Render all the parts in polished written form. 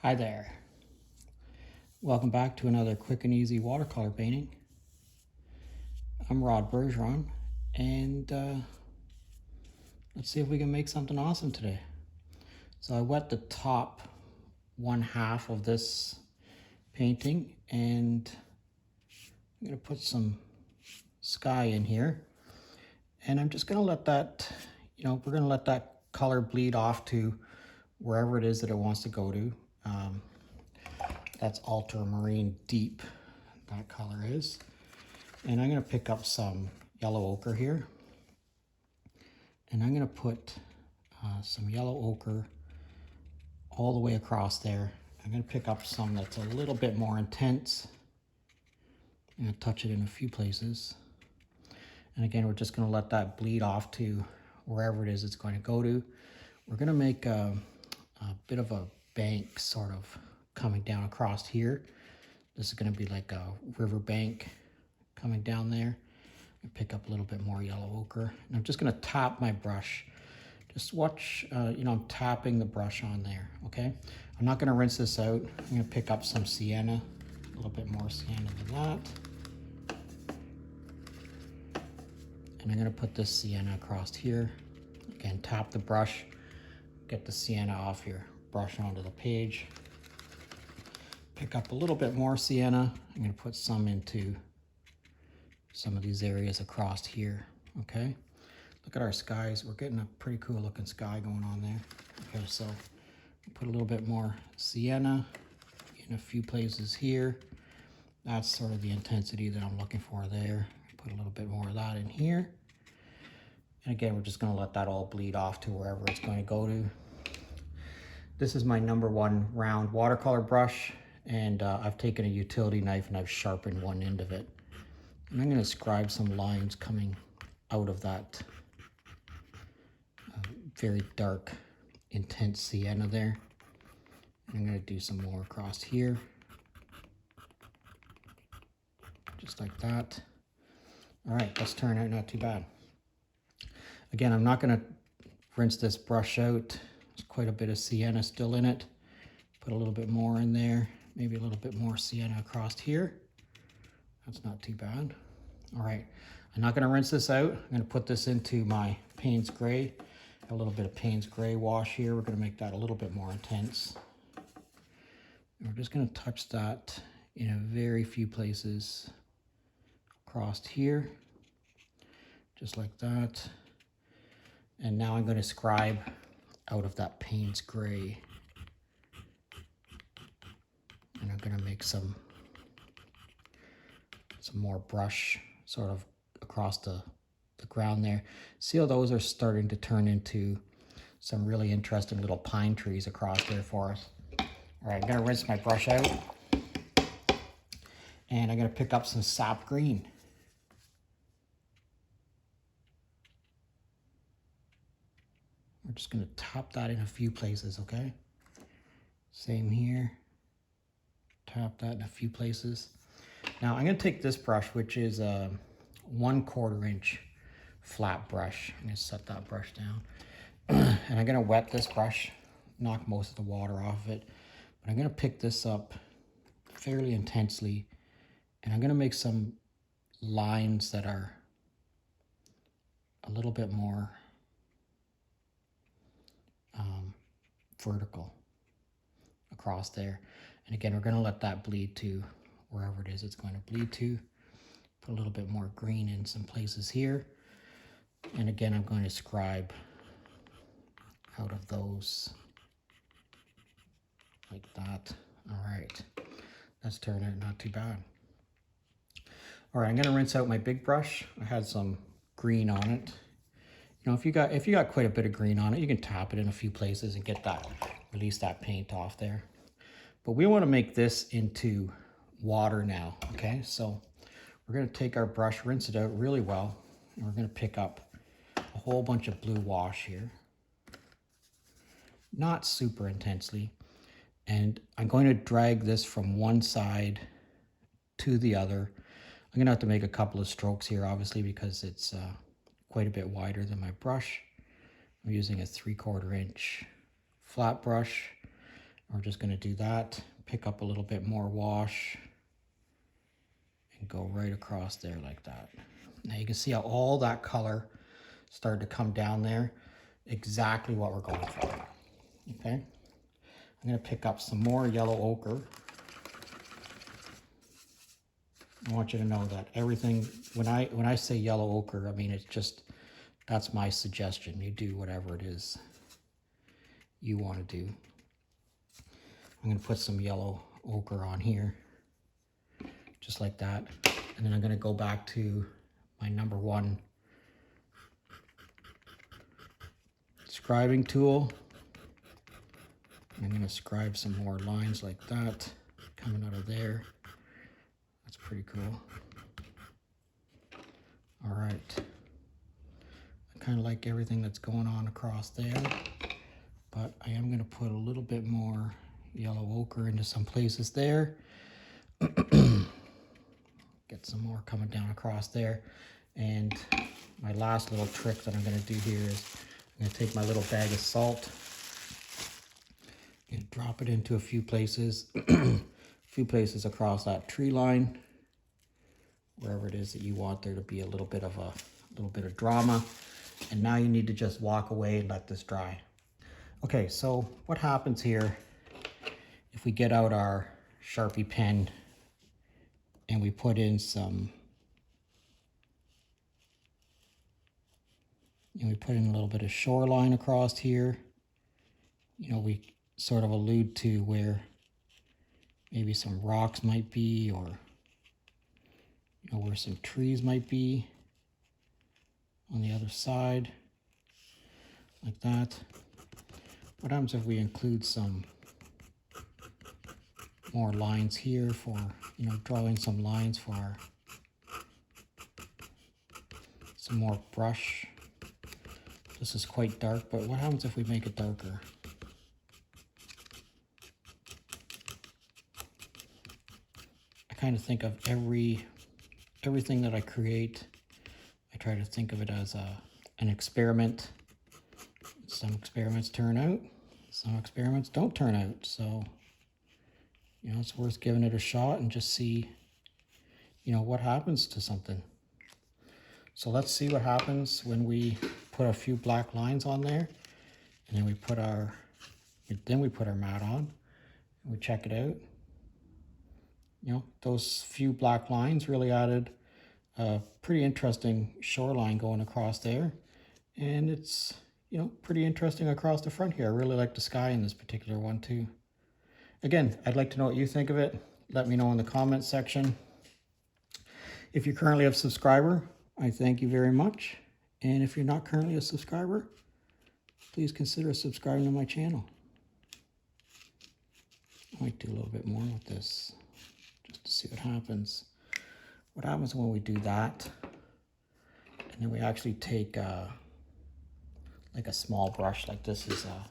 Hi there. Welcome back to another quick and easy watercolor painting. I'm Rod Bergeron, and let's see if we can make something awesome today. So I wet the top one half of this painting, and I'm going to put some sky in here. And I'm just going to let that, we're going to let that color bleed off to wherever it is that it wants to go to. That's ultramarine deep, that color is. And I'm going to pick up some yellow ochre here. And I'm going to put some yellow ochre all the way across there. I'm going to pick up some that's a little bit more intense. I'm going to touch it in a few places. And again, we're just going to let that bleed off to wherever it is it's going to go to. We're going to make a bit of a bank sort of coming down across here. This is going to be like a river bank coming down there. Pick up a little bit more yellow ochre. And I'm just going to tap my brush. Just watch, I'm tapping the brush on there, okay? I'm not going to rinse this out. I'm going to pick up some sienna, a little bit more sienna than that. And I'm going to put this sienna across here. Again, tap the brush, get the sienna off your brush onto the page. Pick up a little bit more sienna. I'm going to put some into some of these areas across here, okay? Look at our skies. We're getting a pretty cool looking sky going on there. Okay, so put a little bit more sienna in a few places here. That's sort of the intensity that I'm looking for there. Put a little bit more of that in here. And again, we're just gonna let that all bleed off to wherever it's going to go to. This is my #1 round watercolor brush, and I've taken a utility knife and I've sharpened one end of it. And I'm going to scribe some lines coming out of that very dark, intense sienna there. And I'm going to do some more across here. Just like that. All right, that's turned out not too bad. Again, I'm not going to rinse this brush out. There's quite a bit of sienna still in it. Put a little bit more in there. Maybe a little bit more sienna across here. That's not too bad. All right, I'm not gonna rinse this out. I'm gonna put this into my Payne's Gray. A little bit of Payne's Gray wash here. We're gonna make that a little bit more intense. And we're just gonna touch that in a very few places across here, just like that. And now I'm gonna scribe out of that Payne's Gray. And I'm gonna make some more brush sort of across the ground there. See how those are starting to turn into some really interesting little pine trees across there for us. All right, I'm gonna rinse my brush out. And I'm gonna pick up some sap green. We're just gonna tap that in a few places, okay? Same here. Tap that in a few places. Now I'm going to take this brush, which is a 1/4 inch flat brush. I'm going to set that brush down. And I'm going to wet this brush, knock most of the water off of it. But I'm going to pick this up fairly intensely. And I'm going to make some lines that are a little bit more vertical across there. And again, we're going to let that bleed to wherever it is it's going to bleed to. Put a little bit more green in some places here. And again, I'm going to scribe out of those like that. All right, that's turned out not too bad. All right, I'm going to rinse out my big brush. I had some green on it. You know, if you got quite a bit of green on it, you can tap it in a few places and release that paint off there. But we want to make this into water now, okay? So we're going to take our brush, rinse it out really well, and we're going to pick up a whole bunch of blue wash here. Not super intensely. And I'm going to drag this from one side to the other. I'm going to have to make a couple of strokes here, obviously, because it's quite a bit wider than my brush. I'm using a 3/4 inch flat brush. We're just going to do that, pick up a little bit more wash, and go right across there like that. Now you can see how all that color started to come down there. Exactly what we're going for. Okay, I'm going to pick up some more yellow ochre. I want you to know that everything, when I say yellow ochre, I mean it's just, that's my suggestion. You do whatever it is you want to do. I'm going to put some yellow ochre on here, just like that. And then I'm going to go back to my number 1 scribing tool. I'm going to scribe some more lines like that coming out of there. That's pretty cool. All right. I kind of like everything that's going on across there, but I am going to put a little bit more yellow ochre into some places there. Get some more coming down across there. And my last little trick that I'm going to do here is I'm going to take my little bag of salt and drop it into a few places, a few places across that tree line, wherever it is that you want there to be a little bit of drama. And now you need to just walk away and let this dry. Okay, so what happens here if we get out our Sharpie pen and we put in some, and we put in a little bit of shoreline across here. You know, we sort of allude to where maybe some rocks might be, or you know, where some trees might be on the other side, like that. What happens if we include some more lines here for, you know, drawing some lines for some more brush. This is quite dark, but what happens if we make it darker? I kind of think of everything that I create, I try to think of it as an experiment. Some experiments turn out, some experiments don't turn out. So, you know, it's worth giving it a shot and just see, you know, what happens to something. So let's see what happens when we put a few black lines on there, and then we put our mat on, and we check it out. You know, those few black lines really added a pretty interesting shoreline going across there. And it's, you know, pretty interesting across the front here. I really like the sky in this particular one too. Again, I'd like to know what you think of it. Let me know in the comments section. If you're currently a subscriber, I thank you very much. And if you're not currently a subscriber, please consider subscribing to my channel. I might do a little bit more with this, just to see what happens. What happens when we do that, and then we actually take like a small brush, like this is a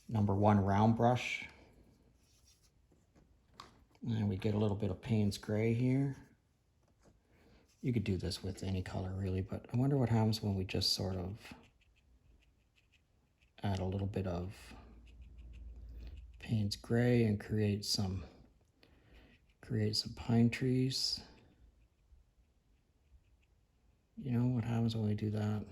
number 1 round brush. And we get a little bit of Payne's gray here. You could do this with any color really, but I wonder what happens when we just sort of add a little bit of Payne's gray and create some pine trees. You know what happens when we do that?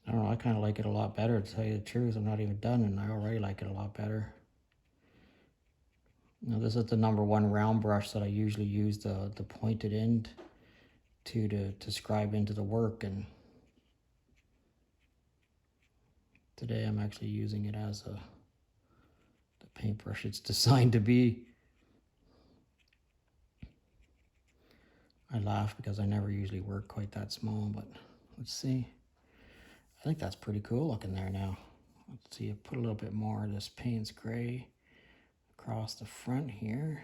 I don't know, I kind of like it a lot better, to tell you the truth. I'm not even done and I already like it a lot better. Now this is the number 1 round brush that I usually use the pointed end to scribe into the work, and today I'm actually using it as the paintbrush it's designed to be. I laugh because I never usually work quite that small, but let's see. I think that's pretty cool looking there now. Let's see, I put a little bit more of this Payne's gray across the front here.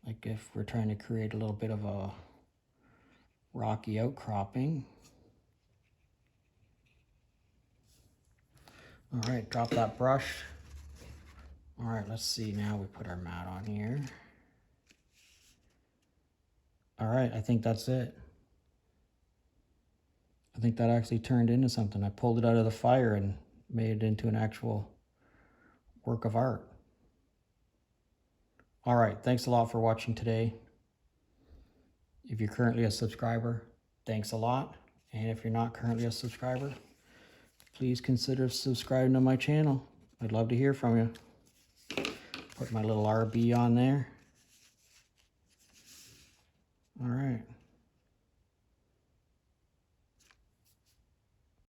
Like if we're trying to create a little bit of a rocky outcropping. All right, drop that brush. All right, let's see. Now we put our mat on here. All right, I think that's it. I think that actually turned into something. I pulled it out of the fire and made it into an actual work of art. All right, thanks a lot for watching today. If you're currently a subscriber, thanks a lot. And if you're not currently a subscriber, please consider subscribing to my channel. I'd love to hear from you. Put my little RB on there. All right.